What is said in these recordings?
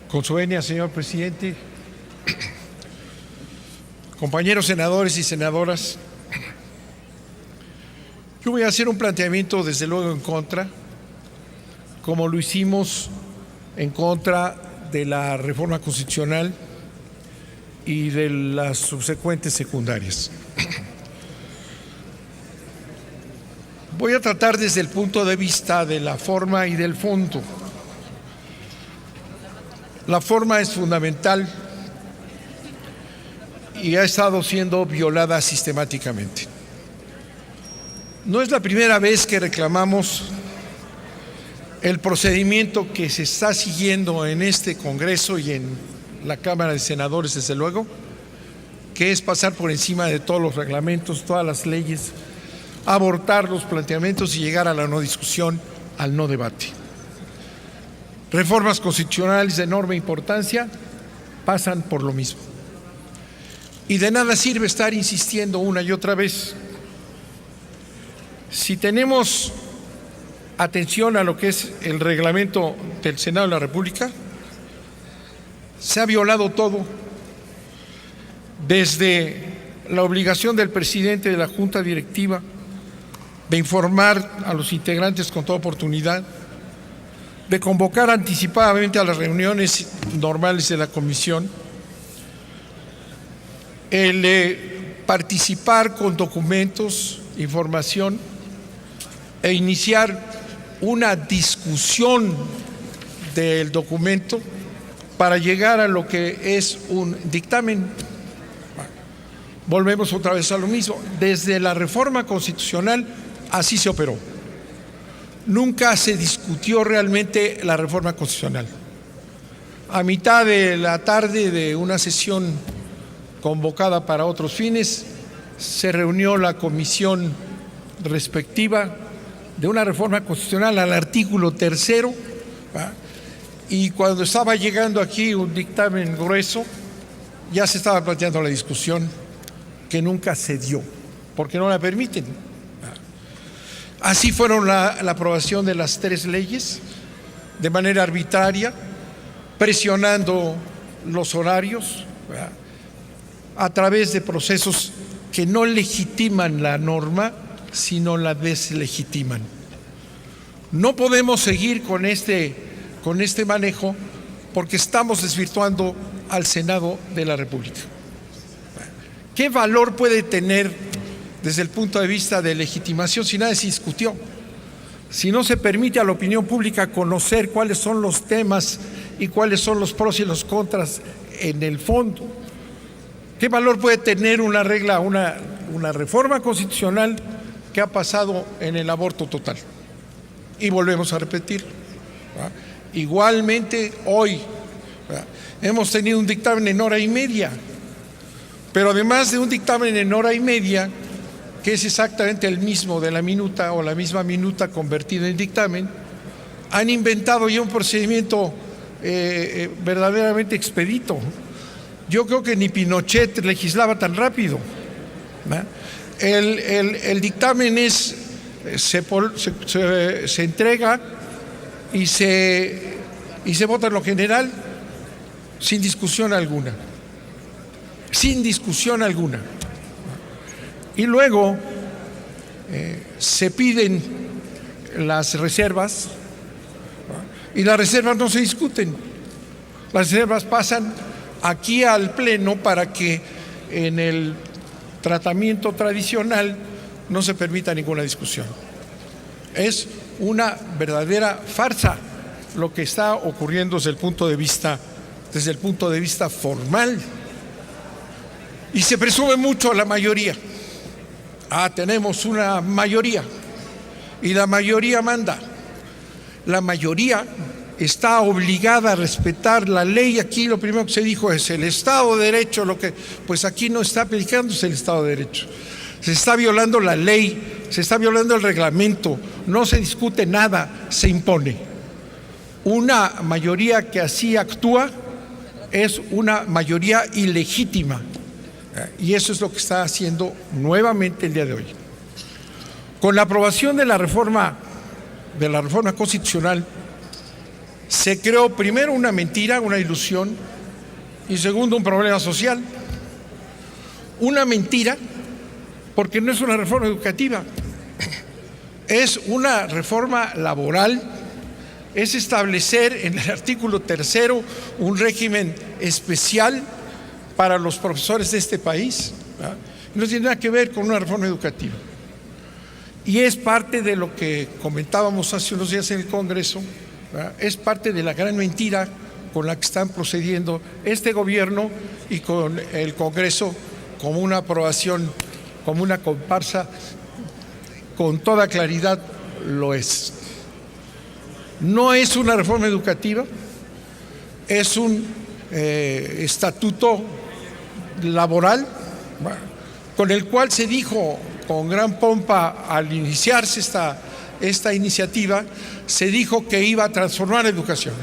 Con su venia, señor presidente, compañeros senadores y senadoras, yo voy a hacer un planteamiento desde luego en contra, como lo hicimos en contra de la reforma constitucional y de las subsecuentes secundarias. Voy a tratar desde el punto de vista de la forma y del fondo. La forma es fundamental y ha estado siendo violada sistemáticamente. No es la primera vez que reclamamos el procedimiento que se está siguiendo en este Congreso y en la Cámara de Senadores, desde luego, que es pasar por encima de todos los reglamentos, todas las leyes, abortar los planteamientos y llegar a la no discusión, al no debate. Reformas constitucionales de enorme importancia pasan por lo mismo. Y de nada sirve estar insistiendo una y otra vez. Si tenemos atención a lo que es el reglamento del Senado de la República, se ha violado todo, desde la obligación del presidente de la Junta Directiva de informar a los integrantes con toda oportunidad, de convocar anticipadamente a las reuniones normales de la comisión, el participar con documentos, información e iniciar una discusión del documento para llegar a lo que es un dictamen. Volvemos otra vez a lo mismo. Desde la reforma constitucional así se operó. Nunca se discutió realmente la reforma constitucional. A mitad de la tarde de una sesión convocada para otros fines, se reunió la comisión respectiva de una reforma constitucional al artículo 3, y cuando estaba llegando aquí un dictamen grueso, ya se estaba planteando la discusión que nunca se dio, porque no la permiten. Así fueron la aprobación de las 3 leyes, de manera arbitraria, presionando los horarios, a través de procesos que no legitiman la norma, sino la deslegitiman. No podemos seguir con este manejo porque estamos desvirtuando al Senado de la República. ¿Qué valor puede tener desde el punto de vista de legitimación si nada se discutió? Si no se permite a la opinión pública conocer cuáles son los temas y cuáles son los pros y los contras en el fondo. ¿Qué valor puede tener una reforma constitucional que ha pasado en el aborto total? Y volvemos a repetir, ¿verdad? Igualmente hoy, ¿verdad?, hemos tenido un dictamen en hora y media, pero además de un dictamen en hora y media, que es exactamente el mismo de la minuta o la misma minuta convertida en dictamen, han inventado ya un procedimiento verdaderamente expedito. Yo creo que ni Pinochet legislaba tan rápido, ¿verdad? El dictamen se entrega y se vota en lo general sin discusión alguna. Sin discusión alguna. Y luego se piden las reservas, y las reservas no se discuten. Las reservas pasan aquí al Pleno para que en el tratamiento tradicional no se permita ninguna discusión. Es una verdadera farsa lo que está ocurriendo desde el punto de vista formal. Y se presume mucho la mayoría. Tenemos una mayoría y la mayoría manda. La mayoría está obligada a respetar la ley. Aquí lo primero que se dijo es el Estado de Derecho, pues aquí no está aplicándose el Estado de Derecho. Se está violando la ley, se está violando el reglamento, no se discute nada, se impone. Una mayoría que así actúa es una mayoría ilegítima. Y eso es lo que está haciendo nuevamente el día de hoy. Con la aprobación de la reforma constitucional, se creó primero una mentira, una ilusión, y segundo un problema social. Una mentira porque no es una reforma educativa, es una reforma laboral, es establecer en el artículo 3º un régimen especial para los profesores de este país, ¿verdad? No tiene nada que ver con una reforma educativa. Y es parte de lo que comentábamos hace unos días en el Congreso, ¿verdad? Es parte de la gran mentira con la que están procediendo este gobierno y con el Congreso, como una aprobación, como una comparsa, con toda claridad lo es. No es una reforma educativa, es un estatuto laboral, con el cual se dijo con gran pompa al iniciarse esta iniciativa, se dijo que iba a transformar la educación.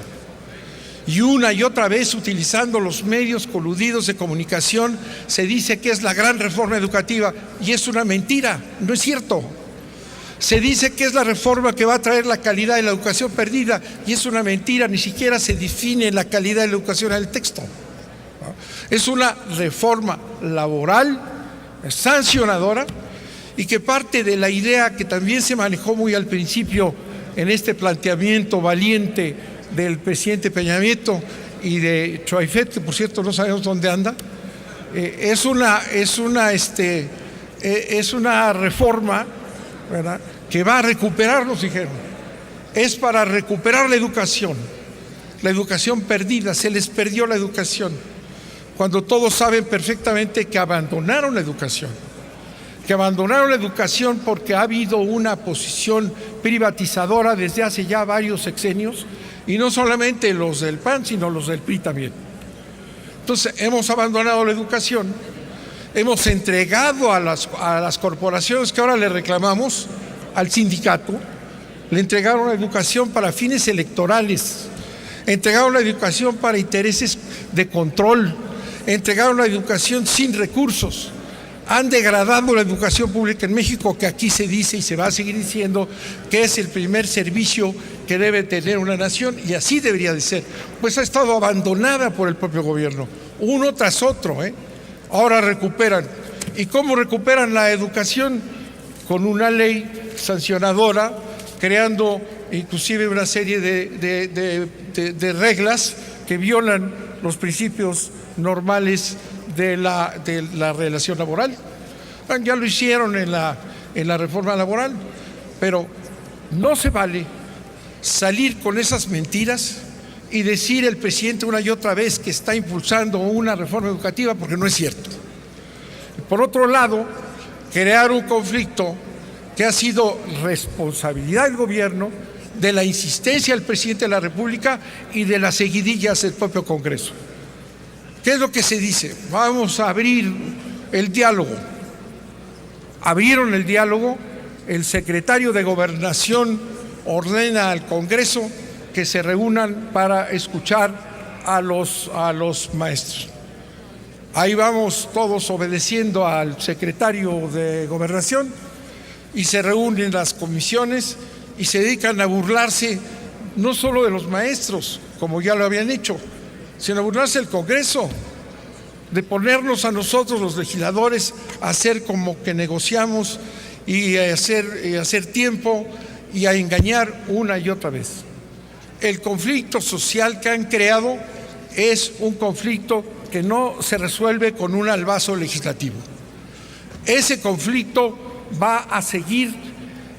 Y una y otra vez, utilizando los medios coludidos de comunicación, se dice que es la gran reforma educativa, y es una mentira, no es cierto. Se dice que es la reforma que va a traer la calidad de la educación perdida, y es una mentira, ni siquiera se define la calidad de la educación en el texto. Es una reforma laboral, sancionadora, y que parte de la idea que también se manejó muy al principio en este planteamiento valiente del presidente Peña Nieto y de Choaifet, que por cierto no sabemos dónde anda. Es una reforma, ¿verdad?, que va a recuperar, nos dijeron. Es para recuperar la educación perdida. Se les perdió la educación, cuando todos saben perfectamente que abandonaron la educación. Porque ha habido una posición privatizadora desde hace ya varios sexenios, y no solamente los del PAN, sino los del PRI también. Entonces, hemos abandonado la educación, hemos entregado a las corporaciones que ahora le reclamamos, al sindicato, le entregaron la educación para fines electorales, entregaron la educación para intereses de control, entregaron la educación sin recursos. Han degradado la educación pública en México, que aquí se dice y se va a seguir diciendo que es el primer servicio que debe tener una nación, y así debería de ser. Pues ha estado abandonada por el propio gobierno, uno tras otro, Ahora recuperan. ¿Y cómo recuperan la educación? Con una ley sancionadora, creando inclusive una serie de reglas que violan los principios normales de la relación laboral. Ya lo hicieron en la reforma laboral, pero no se vale salir con esas mentiras y decir el presidente una y otra vez que está impulsando una reforma educativa, porque no es cierto. Por otro lado, crear un conflicto que ha sido responsabilidad del gobierno, de la insistencia del presidente de la República y de las seguidillas del propio Congreso. ¿Qué es lo que se dice? Vamos a abrir el diálogo. Abrieron el diálogo. El secretario de Gobernación ordena al Congreso que se reúnan para escuchar a los maestros. Ahí vamos todos obedeciendo al secretario de Gobernación, y se reúnen las comisiones y se dedican a burlarse no solo de los maestros, como ya lo habían hecho, sino a burlarse del Congreso, de ponernos a nosotros los legisladores a hacer como que negociamos y a hacer tiempo y a engañar una y otra vez. El conflicto social que han creado es un conflicto que no se resuelve con un albazo legislativo. Ese conflicto va a seguir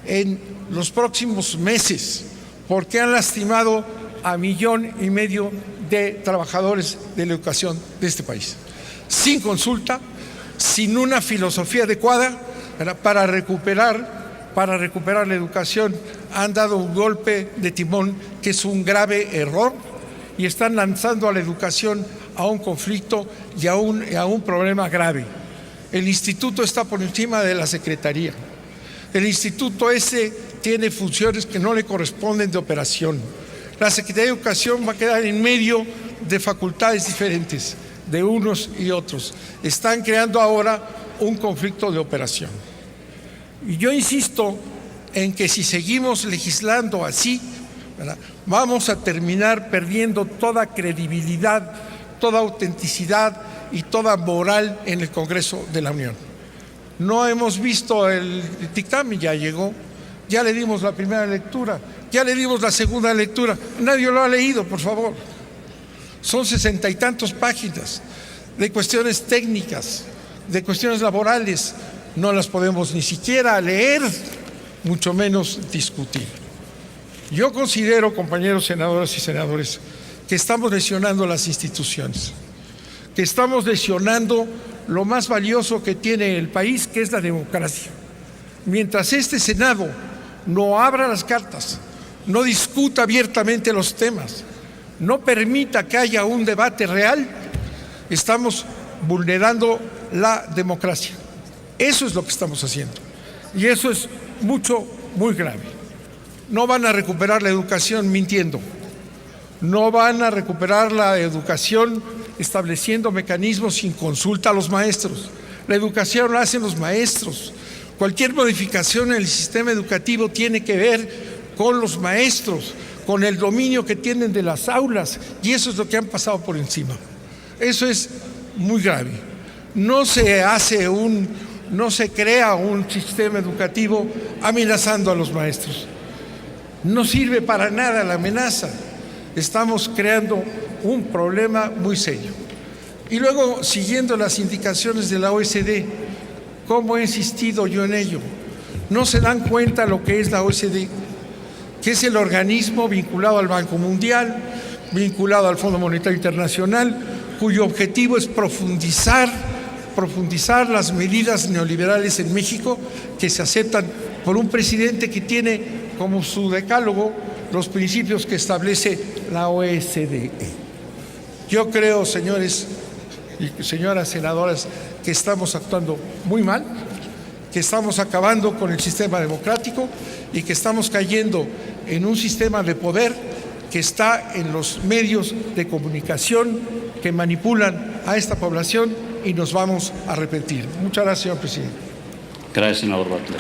en los próximos meses, porque han lastimado a 1,5 millones de trabajadores de la educación de este país, sin consulta, sin una filosofía adecuada para recuperar la educación. Han dado un golpe de timón que es un grave error, y están lanzando a la educación a un conflicto y a un problema grave. El instituto está por encima de la secretaría. El instituto ese tiene funciones que no le corresponden de operación. La Secretaría de Educación va a quedar en medio de facultades diferentes, de unos y otros. Están creando ahora un conflicto de operación. Y yo insisto en que si seguimos legislando así, ¿verdad? Vamos a terminar perdiendo toda credibilidad, toda autenticidad y toda moral en el Congreso de la Unión. No hemos visto el dictamen, ya llegó, ya le dimos la primera lectura, ya le dimos la segunda lectura, nadie lo ha leído, por favor. Son 60 y tantos páginas de cuestiones técnicas, de cuestiones laborales, no las podemos ni siquiera leer, mucho menos discutir. Yo considero, compañeros senadoras y senadores, que estamos lesionando las instituciones, que estamos lesionando lo más valioso que tiene el país, que es la democracia. Mientras este Senado no abra las cartas, no discuta abiertamente los temas, no permita que haya un debate real, estamos vulnerando la democracia. Eso es lo que estamos haciendo. Y eso es muy grave. No van a recuperar la educación mintiendo. No van a recuperar la educación estableciendo mecanismos sin consulta a los maestros. La educación la hacen los maestros. Cualquier modificación en el sistema educativo tiene que ver con los maestros, con el dominio que tienen de las aulas, y eso es lo que han pasado por encima. Eso es muy grave. No se crea un sistema educativo amenazando a los maestros. No sirve para nada la amenaza. Estamos creando un problema muy serio. Y luego, siguiendo las indicaciones de la OECD, ¿cómo he insistido yo en ello? No se dan cuenta lo que es la OECD, que es el organismo vinculado al Banco Mundial, vinculado al Fondo Monetario Internacional, cuyo objetivo es profundizar las medidas neoliberales en México que se aceptan por un presidente que tiene como su decálogo los principios que establece la OCDE. Yo creo, señores y señoras senadoras, que estamos actuando muy mal, que estamos acabando con el sistema democrático y que estamos cayendo en un sistema de poder que está en los medios de comunicación que manipulan a esta población y nos vamos a arrepentir. Muchas gracias, señor presidente. Gracias, senador Butler.